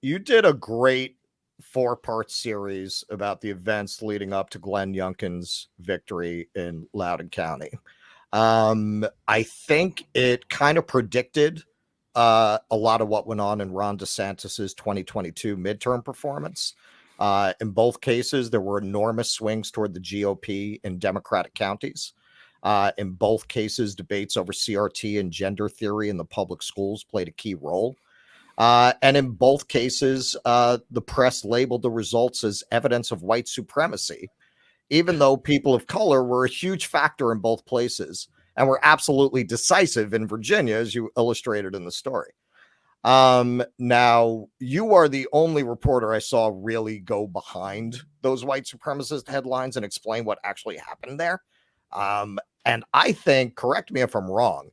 You did a great 4-part series about the events leading up to Glenn Youngkin's victory in Loudoun County. I think it kind of predicted a lot of what went on in Ron DeSantis's 2022 midterm performance. In both cases, there were enormous swings toward the GOP in Democratic counties. In both cases, debates over CRT and gender theory in the public schools played a key role. And in both cases, the press labeled the results as evidence of white supremacy, even though people of color were a huge factor in both places and were absolutely decisive in Virginia, as you illustrated in the story. Now, you are the only reporter I saw really go behind those white supremacist headlines and explain what actually happened there. And I think, correct me if I'm wrong,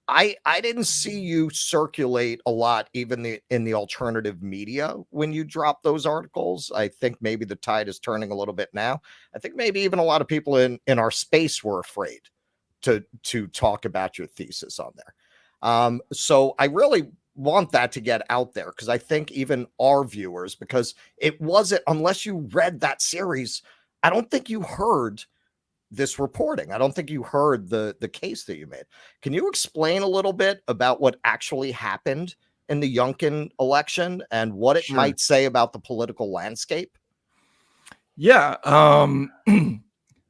I didn't see you circulate a lot, even in the alternative media when you dropped those articles. I think maybe the tide is turning a little bit now. I think maybe even a lot of people in our space were afraid to talk about your thesis on there. So I really want that to get out there, because I think even our viewers, because it wasn't, unless you read that series, I don't think you heard this reporting. I don't think you heard the case that you made. Can you explain a little bit about what actually happened in the Youngkin election and what it might say about the political landscape? Yeah.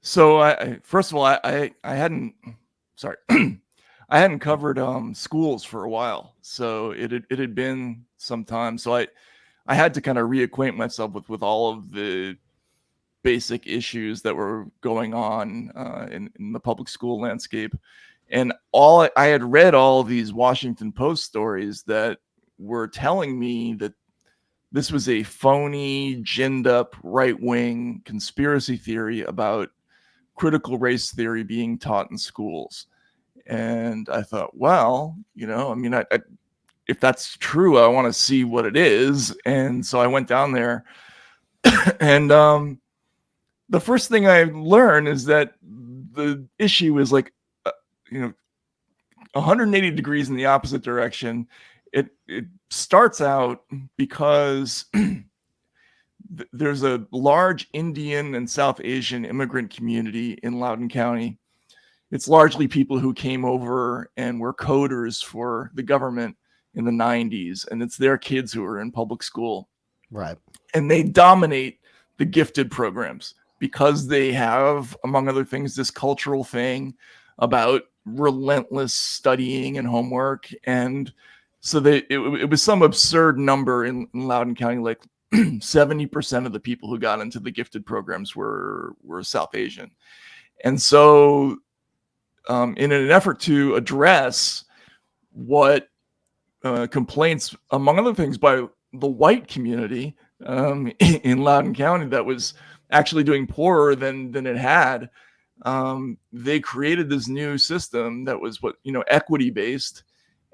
So I first of all, I hadn't, sorry, I hadn't covered schools for a while. So it had been some time. So I had to kind of reacquaint myself with all of the basic issues that were going on in the public school landscape. And I had read all these Washington Post stories that were telling me that this was a phony, ginned up right-wing conspiracy theory about critical race theory being taught in schools. And I thought, well, I mean, if that's true, I want to see what it is. And so I went down there and the first thing I learned is that the issue is like, 180 degrees in the opposite direction. It starts out because there's a large Indian and South Asian immigrant community in Loudoun County. It's largely people who came over and were coders for the government in the 90s, and it's their kids who are in public school. Right. And they dominate the gifted programs because they have, among other things, this cultural thing about relentless studying and homework. And so it was some absurd number in Loudoun County, like 70% of the people who got into the gifted programs were South Asian. And so in an effort to address what complaints, among other things, by the white community in Loudoun County that was actually doing poorer than it had, they created this new system that was equity based,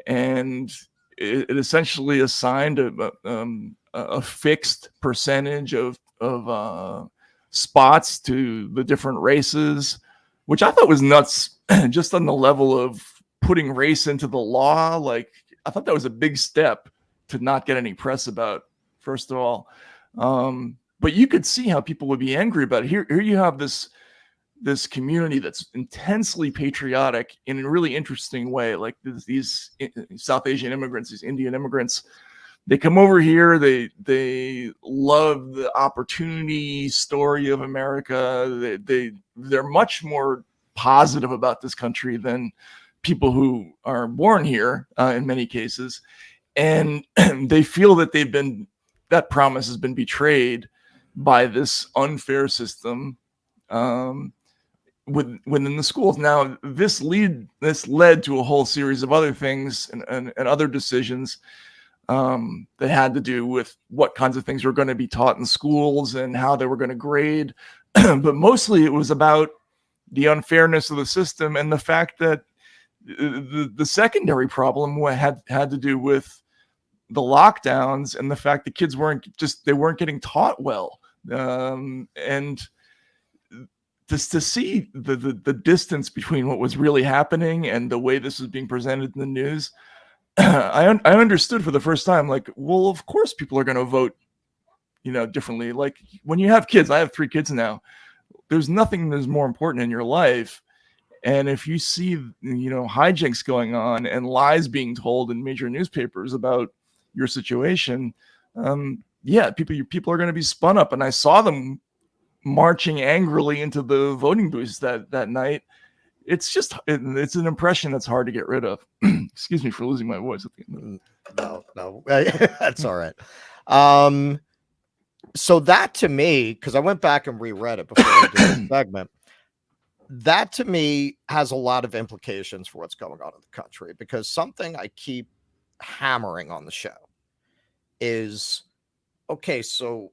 and it essentially assigned a fixed percentage of spots to the different races, which I thought was nuts. Just on the level of putting race into the law, like I thought that was a big step to not get any press about, first of all. But you could see how people would be angry about it. Here you have this community that's intensely patriotic in a really interesting way. Like these South Asian immigrants, these Indian immigrants, they come over here. They love the opportunity story of America. They're much more positive about this country than people who are born here in many cases, and they feel that that promise has been betrayed by this unfair system within the schools. Now, this led to a whole series of other things and other decisions that had to do with what kinds of things were going to be taught in schools and how they were going to grade. But mostly it was about the unfairness of the system and the fact that the secondary problem had to do with the lockdowns and the fact that kids weren't getting taught well. And just to see the distance between what was really happening and the way this was being presented in the news, I understood for the first time, like, well, of course people are going to vote, differently. Like when you have kids, I have 3 kids now. There's nothing that's more important in your life. And if you see, hijinks going on and lies being told in major newspapers about your situation, people are going to be spun up. And I saw them marching angrily into the voting booths that night. It's an impression that's hard to get rid of. Excuse me for losing my voice at the end. No, that's all right. So that to me, because I went back and reread it before we did this segment, that to me has a lot of implications for what's going on in the country, because something I keep hammering on the show is, okay, so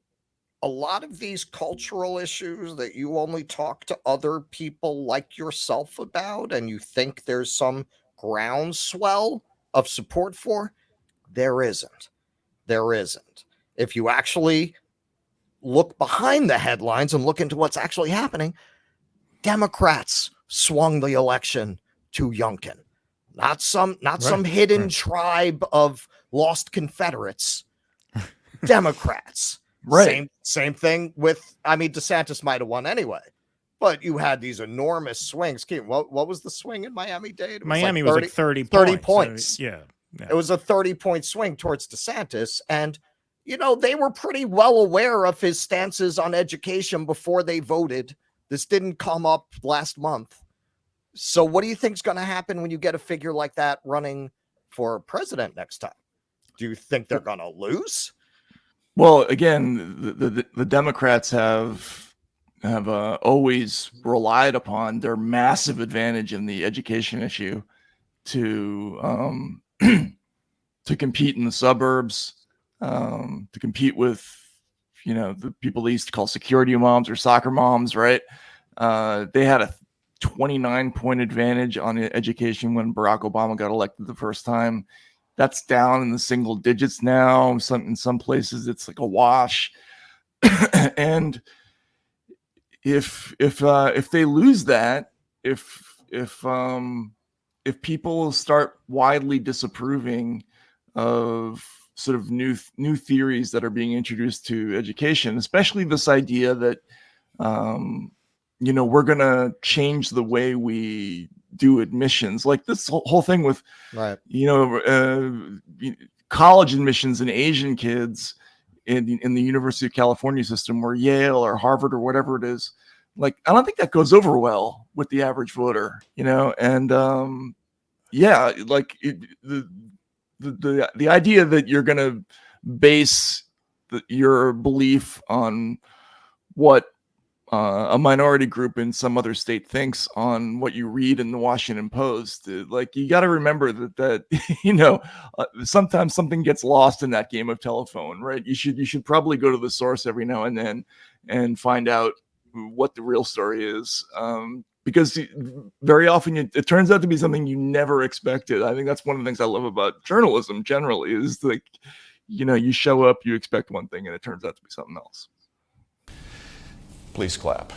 a lot of these cultural issues that you only talk to other people like yourself about, and you think there's some groundswell of support for, there isn't. There isn't. If you actually look behind the headlines and look into what's actually happening, Democrats swung the election to Youngkin, not some hidden tribe of lost Confederates. Democrats. Right. Same thing with, DeSantis might have won anyway, but you had these enormous swings. What was the swing in Miami-Dade? Miami was like 30 points. So, yeah. It was a 30-point swing towards DeSantis. And, they were pretty well aware of his stances on education before they voted. This didn't come up last month. So what do you think is going to happen when you get a figure like that running for president next time? Do you think they're going to lose? Well, again, the Democrats have always relied upon their massive advantage in the education issue to to compete in the suburbs, to compete with the people they used to call security moms or soccer moms, right? They had a 29-point advantage on education when Barack Obama got elected the first time. That's down in the single digits now. In some places, it's like a wash. And if they lose that, if people start widely disapproving of sort of new theories that are being introduced to education, especially this idea that we're going to change the way we do admissions, like this whole thing with college admissions and Asian kids in the University of California system, or Yale or Harvard or whatever it is. Like, I don't think that goes over well with the average voter, and the idea that you're going to base your belief on what a minority group in some other state thinks on what you read in the Washington Post, like, you got to remember that sometimes something gets lost in that game of telephone, right? You should probably go to the source every now and then and find out what the real story is, because very often it turns out to be something you never expected. I think that's one of the things I love about journalism generally, is like, you show up, you expect one thing, and it turns out to be something else. Please clap.